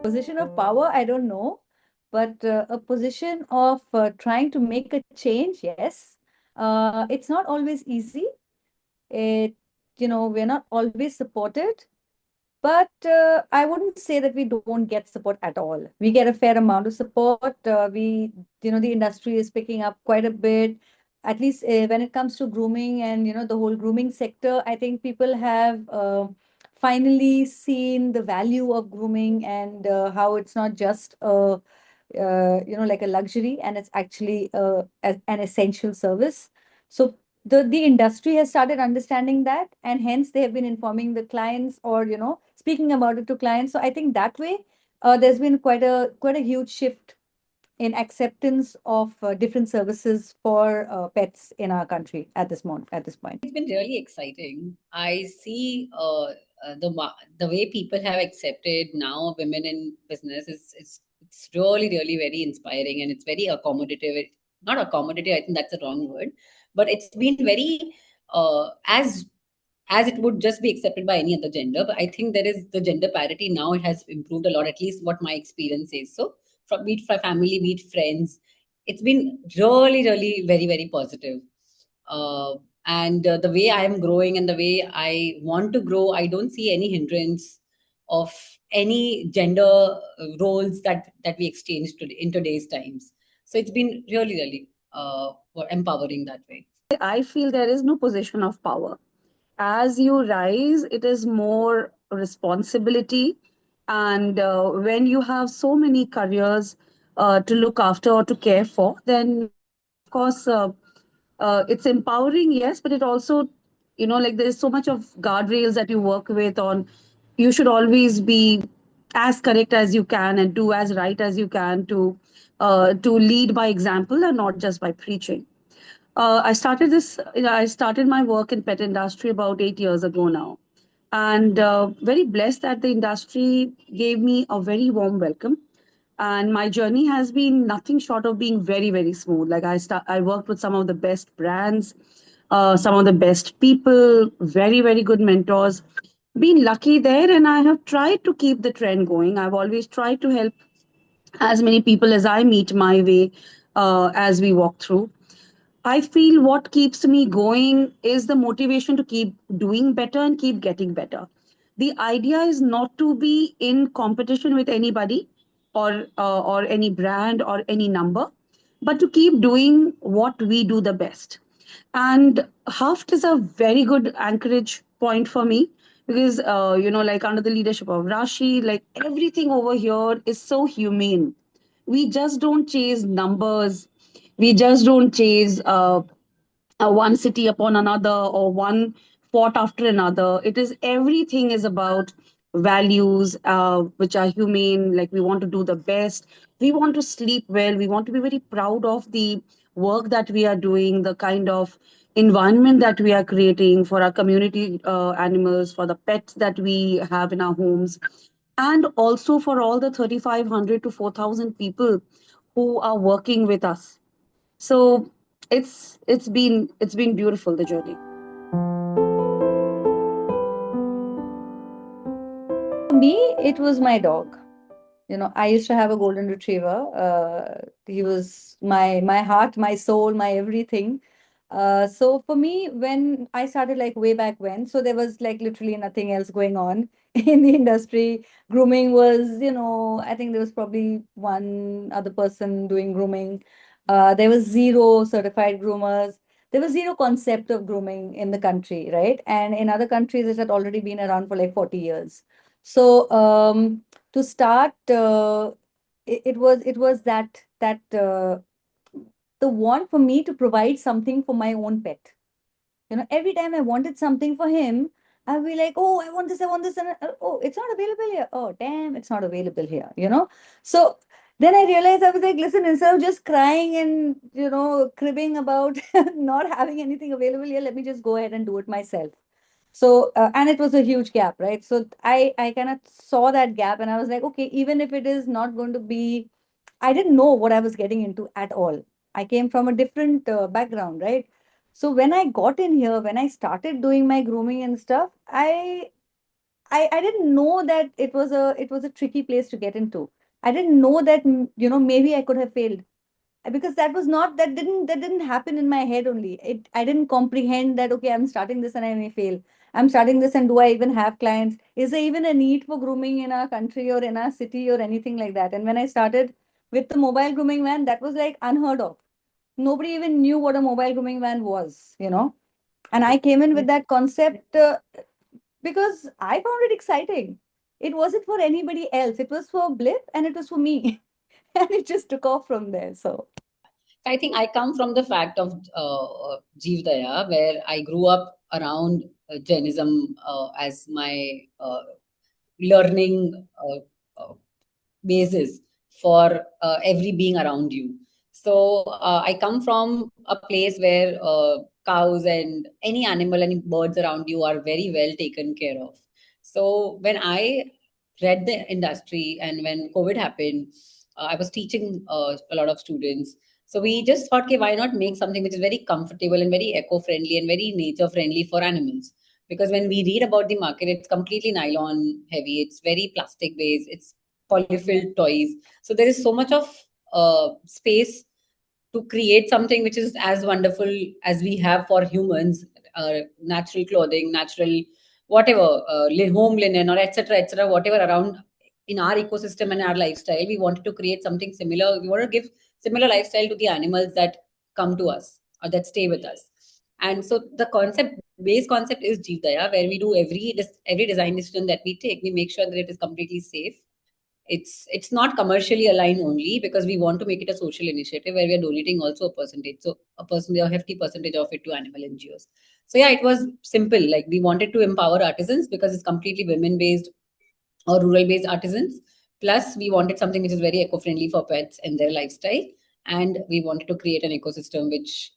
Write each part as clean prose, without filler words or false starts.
position of power, I don't know, but a position of trying to make a change, yes. It's not always easy. It, we're not always supported, but I wouldn't say that we don't get support at all. We get a fair amount of support. The industry is picking up quite a bit. At least when it comes to grooming and the whole grooming sector, I think people have finally seen the value of grooming and how it's not just like a luxury, and it's actually an essential service. So the industry has started understanding that, and hence they have been informing the clients, or speaking about it to clients. So I think that way there's been quite a huge shift in acceptance of different services for pets in our country at this point. It's been really exciting. I see the way people have accepted now women in business is it's really really very inspiring, and it's very accommodative. Not accommodative, I think that's the wrong word, but it's been very as it would just be accepted by any other gender. But I think there is the gender parity now. It has improved a lot, at least what my experience is. So from meet for family, meet friends, it's been really really very very positive. Uh, and the way I am growing and the way I want to grow, I don't see any hindrance of any gender roles that we exchange today in today's times. So it's been really really empowering that way. I feel there is no position of power. As you rise, it is more responsibility. And when you have so many careers to look after or to care for, then of course, it's empowering, yes, but it also, like there's so much of guardrails that you work with on. You should always be as correct as you can and do as right as you can to lead by example and not just by preaching. I started my work in pet industry about 8 years ago now, and very blessed that the industry gave me a very warm welcome. And my journey has been nothing short of being very, very smooth. Like I worked with some of the best brands, some of the best people, very, very good mentors. Been lucky there, and I have tried to keep the trend going. I've always tried to help as many people as I meet my way as we walk through. I feel what keeps me going is the motivation to keep doing better and keep getting better. The idea is not to be in competition with anybody or any brand or any number, but to keep doing what we do the best. And HUFT is a very good anchorage point for me because, like under the leadership of Rashi, like everything over here is so humane. We just don't chase numbers. We just don't chase one city upon another or one fort after another. It is everything is about values which are humane. Like we want to do the best. We want to sleep well. We want to be very proud of the work that we are doing, the kind of environment that we are creating for our community animals, for the pets that we have in our homes, and also for all the 3,500 to 4,000 people who are working with us. So it's been beautiful, the journey. For me, it was my dog. I used to have a golden retriever. He was my heart, my soul, my everything. So for me, when I started like way back when, so there was like literally nothing else going on in the industry. Grooming was, I think there was probably one other person doing grooming. There was zero certified groomers. There was zero concept of grooming in the country, right? And in other countries, it had already been around for like 40 years. So to start, it was that the want for me to provide something for my own pet. Every time I wanted something for him, I'll be like, oh, I want this, and oh, it's not available here. Oh, damn, it's not available here. So then I realized, I was like, listen, instead of just crying and cribbing about not having anything available here, let me just go ahead and do it myself. So and it was a huge gap, right? So I kind of saw that gap, and I was like, okay, even if it is not going to be, I didn't know what I was getting into at all. I came from a different background, right? So when I got in here, when I started doing my grooming and stuff, I didn't know that it was a tricky place to get into. I didn't know that, maybe I could have failed, because that didn't happen in my head only. I didn't comprehend that, okay, I'm starting this and I may fail. I'm starting this, and do I even have clients? Is there even a need for grooming in our country or in our city or anything like that? And when I started with the mobile grooming van, that was like unheard of. Nobody even knew what a mobile grooming van was. And I came in with that concept, because I found it exciting. It wasn't for anybody else. It was for Blip and it was for me. And it just took off from there. So I think I come from the fact of Jeev Daya, where I grew up around Jainism as my learning basis for every being around you. So I come from a place where cows and any animal, any birds around you are very well taken care of. So when I read the industry and when COVID happened, I was teaching a lot of students. So we just thought, okay, why not make something which is very comfortable and very eco-friendly and very nature-friendly for animals? Because when we read about the market, it's completely nylon heavy, it's very plastic based, it's polyfilled toys. So there is so much of space to create something which is as wonderful as we have for humans, natural clothing, natural whatever, home linen or etc., whatever around in our ecosystem and our lifestyle. We wanted to create something similar. We want to give similar lifestyle to the animals that come to us or that stay with us. And so the base concept is Jeevdaya, where we do every design decision that we take, we make sure that it is completely safe. It's not commercially aligned only because we want to make it a social initiative where we are donating also a percentage. So a hefty percentage of it to animal NGOs. So yeah, it was simple. Like we wanted to empower artisans because it's completely women based or rural based artisans. Plus, we wanted something which is very eco friendly for pets and their lifestyle. And we wanted to create an ecosystem which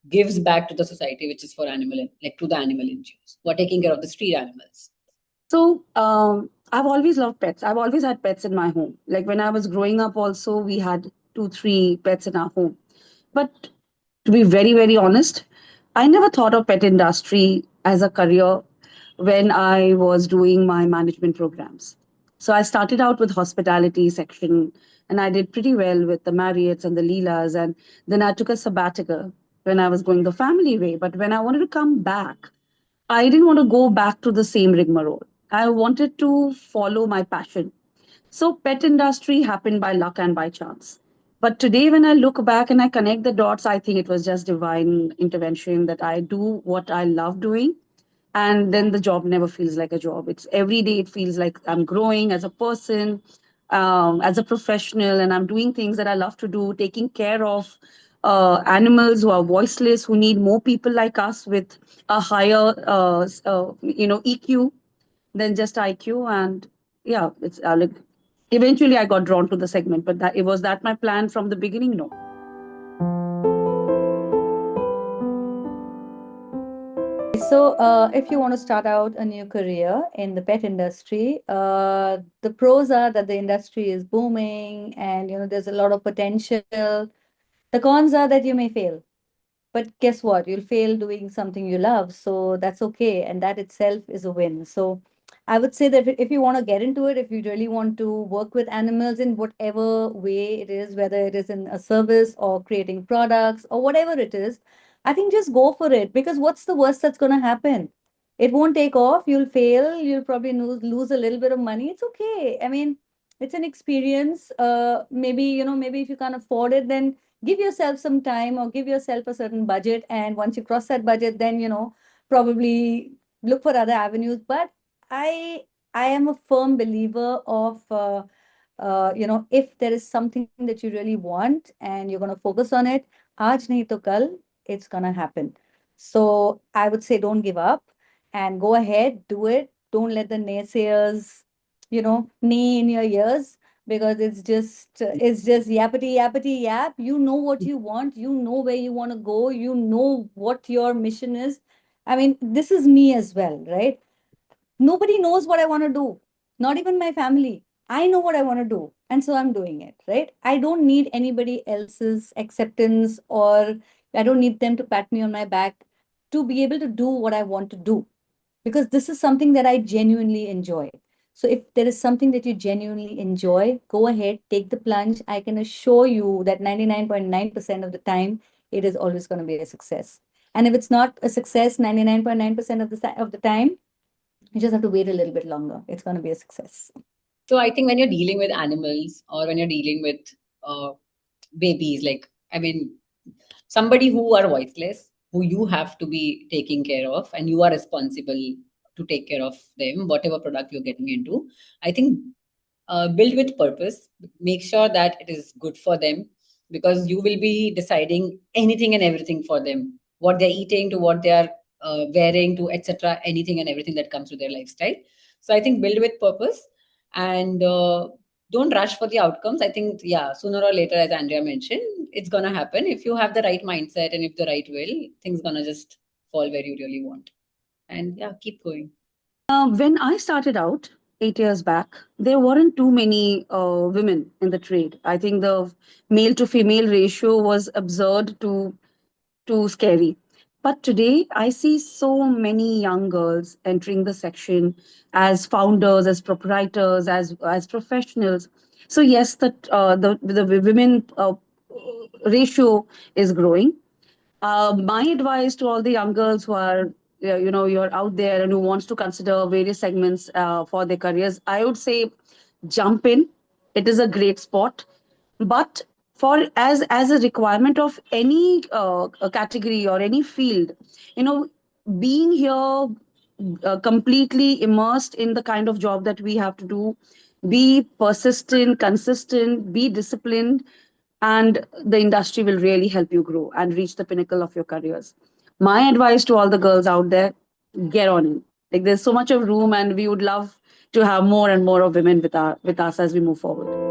gives back to the society, which is for animal, like to the animal NGOs who are taking care of the street animals. So, I've always loved pets. I've always had pets in my home. Like when I was growing up, also, we had two, three pets in our home. But to be very, very honest, I never thought of pet industry as a career when I was doing my management programs. So I started out with hospitality section and I did pretty well with the Marriotts and the Leelas. And then I took a sabbatical when I was going the family way. But when I wanted to come back, I didn't want to go back to the same rigmarole. I wanted to follow my passion. So pet industry happened by luck and by chance. But today when I look back and I connect the dots, I think it was just divine intervention that I do what I love doing. And then the job never feels like a job. It's every day it feels like I'm growing as a person, as a professional, and I'm doing things that I love to do, taking care of animals who are voiceless, who need more people like us with a higher, EQ than just IQ. And yeah, it's like eventually I got drawn to the segment, but that it was that my plan from the beginning. No. So, if you want to start out a new career in the pet industry, the pros are that the industry is booming and there's a lot of potential. The cons are that you may fail. But guess what? You'll fail doing something you love. So that's okay. And that itself is a win. So I would say that if you want to get into it, if you really want to work with animals in whatever way it is, whether it is in a service or creating products or whatever it is, I think just go for it, because what's the worst that's going to happen? It won't take off. You'll fail. You'll probably lose a little bit of money. It's okay. I mean, it's an experience. Maybe if you can't afford it, then give yourself some time or give yourself a certain budget. And once you cross that budget, then, probably look for other avenues. But I I am a firm believer of, if there is something that you really want and you're going to focus on it, aaj nahi to kal, it's going to happen. So I would say don't give up and go ahead, do it. Don't let the naysayers, neigh in your ears, because it's just yappity yappity yap. You know what you want, you know where you want to go, you know what your mission is. I mean, this is me as well, right? Nobody knows what I want to do, not even my family. I know what I want to do, and so I'm doing it, right? I don't need anybody else's acceptance, or I don't need them to pat me on my back to be able to do what I want to do. because this is something that I genuinely enjoy. So if there is something that you genuinely enjoy, go ahead, take the plunge. I can assure you that 99.9% of the time, it is always going to be a success. And if it's not a success 99.9% of the time, you just have to wait a little bit longer. It's going to be a success. So I think when you're dealing with animals or when you're dealing with uh, babies, like, I mean, somebody who are voiceless, who you have to be taking care of, and you are responsible to take care of them, whatever product you're getting into. I think build with purpose, make sure that it is good for them, because you will be deciding anything and everything for them, what they're eating to what they are wearing to, etc., anything and everything that comes to their lifestyle. So I think build with purpose, and don't rush for the outcomes. I think, yeah, sooner or later, as Andrea mentioned, it's gonna happen. If you have the right mindset and if the right will, things gonna just fall where you really want. And yeah, keep going. When I started out 8 years back, there weren't too many women in the trade. I think the male to female ratio was absurd to too scary. But today, I see so many young girls entering the section as founders, as proprietors, as professionals. So yes, the women ratio is growing. My advice to all the young girls who are, you're out there and who wants to consider various segments for their careers, I would say jump in. It is a great spot, but for as a requirement of any a category or any field, you know, being here completely immersed in the kind of job that we have to do, be persistent, consistent, be disciplined, and the industry will really help you grow and reach the pinnacle of your careers. My advice to all the girls out there, get on in. Like there's so much of room, and we would love to have more and more of women with us as we move forward.